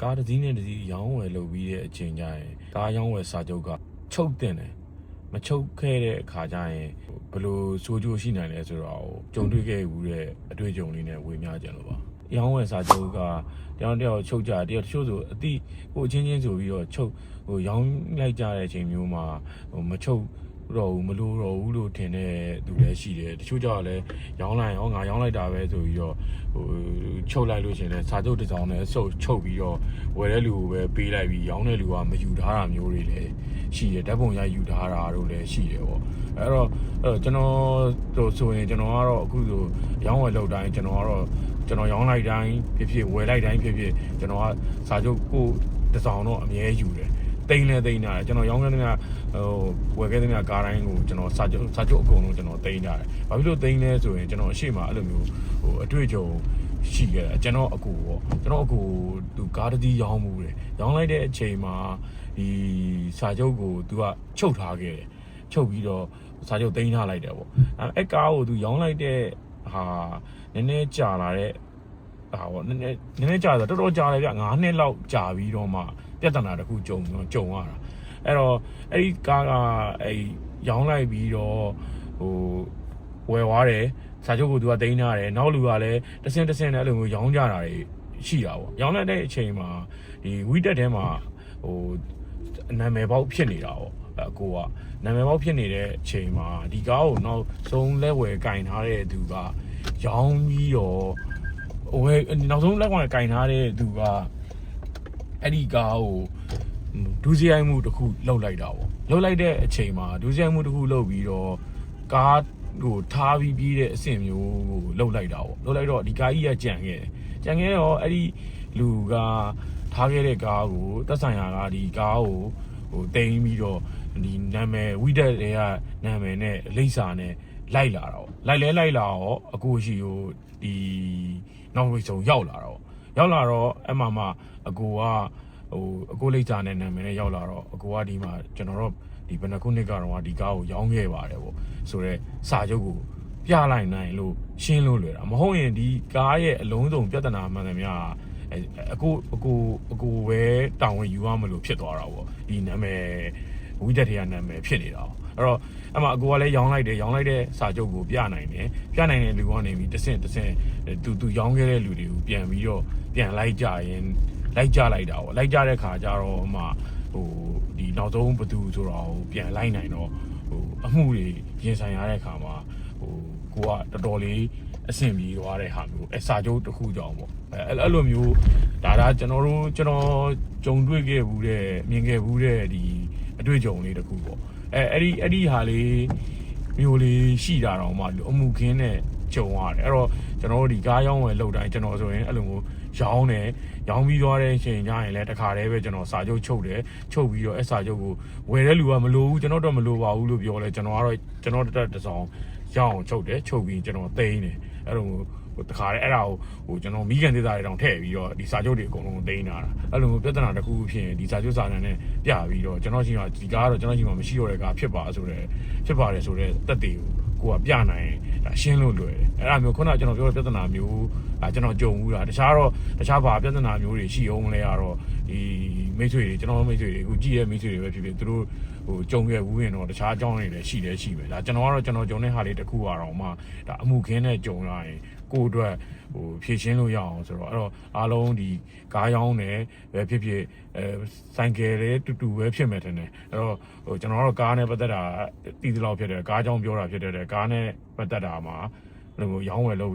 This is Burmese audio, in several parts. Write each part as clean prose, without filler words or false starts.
ကားတစ်စီးနဲ့တစ်စီးရောင်းဝယ်လုပ်ပြီးတဲ့အချိန်ကျရင်ကားရောင်းဝယ်စာချုပ်ကချုပ်တင်တယ်မချုပ်ခဲ့တဲ့အခါကျရင်ဘယ်လိုဆိုးကျိုးရှိနိုင်လဲဆိုတော့ကြုံတွေ့ခဲ့ဘူးတဲ့အတွေ့အကြုံလေးနဲ့ဝေမျှကြလို့ပါရောင်းဝယ်စာချုပ်ကတယောက်ချုပ်ကြတချို့ဆိုအတိဟိုအချင်းချင်းဆိုပြီးတော့ချုပ်ရောင်းလိုက်ကြတဲ့အချိန်မျိုးမှာမချုပ်တော့ဘူးမလို့တော့ဘူးလို့ထင်တဲ့သူလည်းရှိတယ်တချို့ကြောင့်လည်းရောင်းလိုက်ငါရောင်းလိုက်တာပဲဆိုပြီးတော့ချုပ်လိုက်လို့ရှိရင်လည်းစာချုပ်တစ်စောင်နဲ့ချုပ်ပြီးတော့ဝယ်တဲ့လူကိုပဲပေးလိုက်ပြီးရောင်းတဲ့လူကမယူထားတာမျိုးတွေလည်းရှိတယ်ဓာတ်ပုံရိုက်ယူထားတာတို့လည်းရှိတယ်ပေါ့အဲ့တော့ကျွန်တော်တို့ဆိုရင်ကျွန်တော်ကတော့အခုဆိုရောင်းဝယ်လုပ်တိုင်းကျွန်တော်ရောင်းလိုက်တိုင်းဖြစ်ဝယ်လိုက်တိုင်းဖြစ်ကျွန်တော်ကစာချုပ်ကိုတစ်စောင်တော့အမြဲယူတယ်တိန်လဲတိန်တာကျွန်တော်ရောင်းခဲ့တဲ့ဝယ်ခဲ့တဲ့ကားတိုင်းကိုကျွန်တော်စာချုပ်အကုန်လုံးကျွန်တော်တိန်တာတယ်။ဘာဖြစ်လို့တိန်လဲဆိုရင်ကျွန်တော်အရှိမအဲ့လိုမျိုးအတွေ့အကြုံရှိခဲ့တယ်ကျွန်တော်အကူပေါ့ကျွန်တော်အကူသူကားတစ်စီးရောင်းမှုတယ်ရောင်းလိုက်တဲ့အချိန်မှာဒီစာချုပ်ကိုသူကချုပ်ထားခဲ့တယ်ချုပ်ပြီးတော့စာချုပ်တိန်ထားလိုက်တယ်ပေါ့အဲ့ကားကိုသူရောင်းလိုက်တဲ့ဟာနည်းနည်းကြာလာတဲ့ဟာပေါ့နည်းနည်းကြာဆိုတော်တော်ကြာတယ်ဗျ9နှစ်လောက်ကြာပြီးတော့မှပြဿနာတစ်ခုကြုံရတာအဲ့တော့အဲ့ဒီကားကအဲ့ရောင်းလိုက်ပြီးတော့ဝယ်သွားတယ်စာချုပ်ကိုသူကတိန်းထားတယ်နောက်လူကလည်းတဆင့်နဲ့အဲ့လိုမျိုးရောင်းကြတာတွေရှိတာပေါ့ရောင်းလိုက်တဲ့အချိန်မှာဒီဝီတက်ထဲမှာနာမည်ပေါက်ဖြစ်နေတာပေါ့ကိုကနာမည်ပေါက်ဖြစ်နေတဲ့အချိန်မှာဒီကားကိုနောက်ဆုံးလက်ဝယ်ကင်ထားတဲ့သူကရောင်းပြီးတော့နောက်ဆုံးလက်ကင်ထားတဲ့သူကအဲ့ဒီကားကိုဒူးစရိုက်မှုတစ်ခုလှုပ်လိုက်တာပေါ့လှုပ်လိုက်တဲ့အချိန်မှာဒူးစရိုက်မှုတစ်ခုလှုပ်ပြီးတော့ကားကိုထားပြီးပြေးတဲ့အဆင့်မျိုးကိုလှုပ်လိုက်တာပေါ့လှုပ်လိုက်တော့ဒီကားကြီးကကြံခဲ့တော့အဲ့ဒီလူကထားခဲ့တဲ့ကားကိုသက်ဆိုင်ရာကဒီကားကိုတိန်းပြီးတော့ဒီနာမည်ဝိတက်တွေကနာမည်နဲ့လိပ်စာနဲ့လိုက်လာတော့လိုက်လာတော့အကိုရှိကိုဒီနောက်ဝိဆုံရောက်လာတော့အဲ့မှာအကိုလိပ်စာနဲ့နာမည်နဲ့ရောက်လာတော့အကိုကဒီမှာကျွန်တော်တို့ဒီဘယ်နှခုနှစ်ကတော့ဒီကားကိုရောင်းခဲ့ပါတယ်ပေါ့ဆိုတော့စာချုပ်ကိုပြလိုက်နိုင်လို့ရှင်းလို့လွယ်တာမဟုတ်ရင်ဒီကားရဲ့အလုံးစုံပြဿနာမှန်တယ်များအကိုပဲတောင်းဝင်ယူရမလို့ဖြစ်သွားတာပေါ့ဒီနာမည်ဝိတက်တွေကနာမည်ဖြစ်နေတာပေါ့အဲ့တော့အမှအကိုကလည်းရောင်းလိုက်တဲ့စာချုပ်ကိုပြနိုင်တဲ့လူကနေပြီးတဆင့်သူရောင်းခဲ့တဲ့လူတွေကိုပြန်ပြီးတော့ပြန်လိုက်ကြရင်လိုက်ကြလိုက်တာပေါ့လိုက်ကြတဲ့ခါကျတော့အမှဒီနောက်ဆုံးဘသူဆိုတော့ပြန်လိုက်နိုင်တော့အမှုတွေရင်ဆိုင်ရတဲ့ခါမှာကိုကတော်တော်လေးအဆင်ပြေသွားတဲ့ဟာမျိုးစာချုပ်တစ်ခုကြောင့်ပေါ့အဲ့လိုမျိုးဒါကျွန်တော်ကြုံတွေ့ခဲ့ဘူးတဲ့မြင်ခဲ့ဘူးတဲ့ဒီအတွေ့အကြုံလေးတစ်ခုပေါ့အဲ့ဒီဟာလေးမျိုးလေးရှိတာတော့မှအမှုခင်းနဲ့ကြုံရတယ်အဲ့တော့ကျွန်တော်တို့ဒီကားရောင်းဝယ်လုပ်တိုင်းကျွန်တော်ဆိုရင်အဲ့လိုမျိုးရောင်းပြီးသွားတဲ့အချိန်ကျရင်လည်းတခါတည်းပဲကျွန်တော်စာချုပ်ချုပ်ပြီးတော့အဲ့စာချုပ်ကိုဝယ်တဲ့လူကမလိုဘူးကျွန်တော်တော့မလိုပါဘူးလို့ပြောလဲကျွန်တော်တက်တစောင်းရအောင်ချုပ်ပြီးကျွန်တော်သိမ်းတယ်အဲ့လိုတခါတည်းအဲ့ဒါကိုကျွန်တော်မိခင်သေးတာတွေတောင်ထည့်ပြီးတော့ဒီစာချုပ်တွေအကုန်လုံးသိမ်းတာအဲ့လိုမျိုးပြဿနာတစ်ခုဖြစ်ရင်ဒီစာချုပ်စာတမ်းနဲ့ပြပြီးတော့ကျွန်တော်ရှိမှဒီကားကတော့ကျွန်တော်ရှိမှမရှိတော့တဲ့ကားဖြစ်ပါတယ်ဆိုတဲ့တက်တွေကိုကပြနိုင်ဒါရှင်းလို့လွယ်တယ်အဲ့ဒါမျိုးခုနကကျွန်တော်ပြောတဲ့ပြဿနာမျိုးကျွန်တော်ကြုံဘူးတာတခြားဘာပြဿနာမျိုးတွေရှိအောင်လဲကတော့ဒီမိတ်ဆွေတွေကျွန်တော်မိတ်ဆွေတွေအခုကြည့်ရမိတ်ဆွေတွေပဲဖြစ်သူတို့ကြုံခဲ့ဘူးရင်တော့တခြားအကြောင်းတွေလည်းရှိပဲဒါကျွန်တော်ကတော့ကျွန်တော်ကြုံတဲ့ဟာလေးတစ်ခုကတော့မှဒါအမှုခင်းနဲ့ကြုံရရင်ကိုယ်အတွက်ဖြည့်ရှင်းလို့ရအောင်ဆိုတော့အဲ့တော့အားလုံးဒီကားရောင်းတယ်ပဲဖြစ်ဆိုင်ကယ်လည်းတူပဲဖြစ်မယ်ထင်တယ်အဲ့တော့ကျွန်တော်ကတော့ကားနဲ့ပတ်သက်တာတည်သလောက်ဖြစ်တယ်ကားကြောင်းပြောတာဖြစ်တယ်ကားနဲ့ပတ်သက်တာမှာလို့ရောင်းဝယ်လုပ်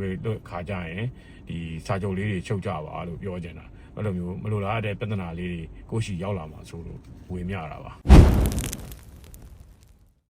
ခါကြရင်ဒီစာချုပ်လေးတွေချုပ်ကြပါလို့ပြောချင်တာအဲ့လိုမျိုးမလိုလားတဲ့ပြဿနာလေးတွေကိုရှိရောက်လာမှာဆိုလို့ဝေမျှတာပါ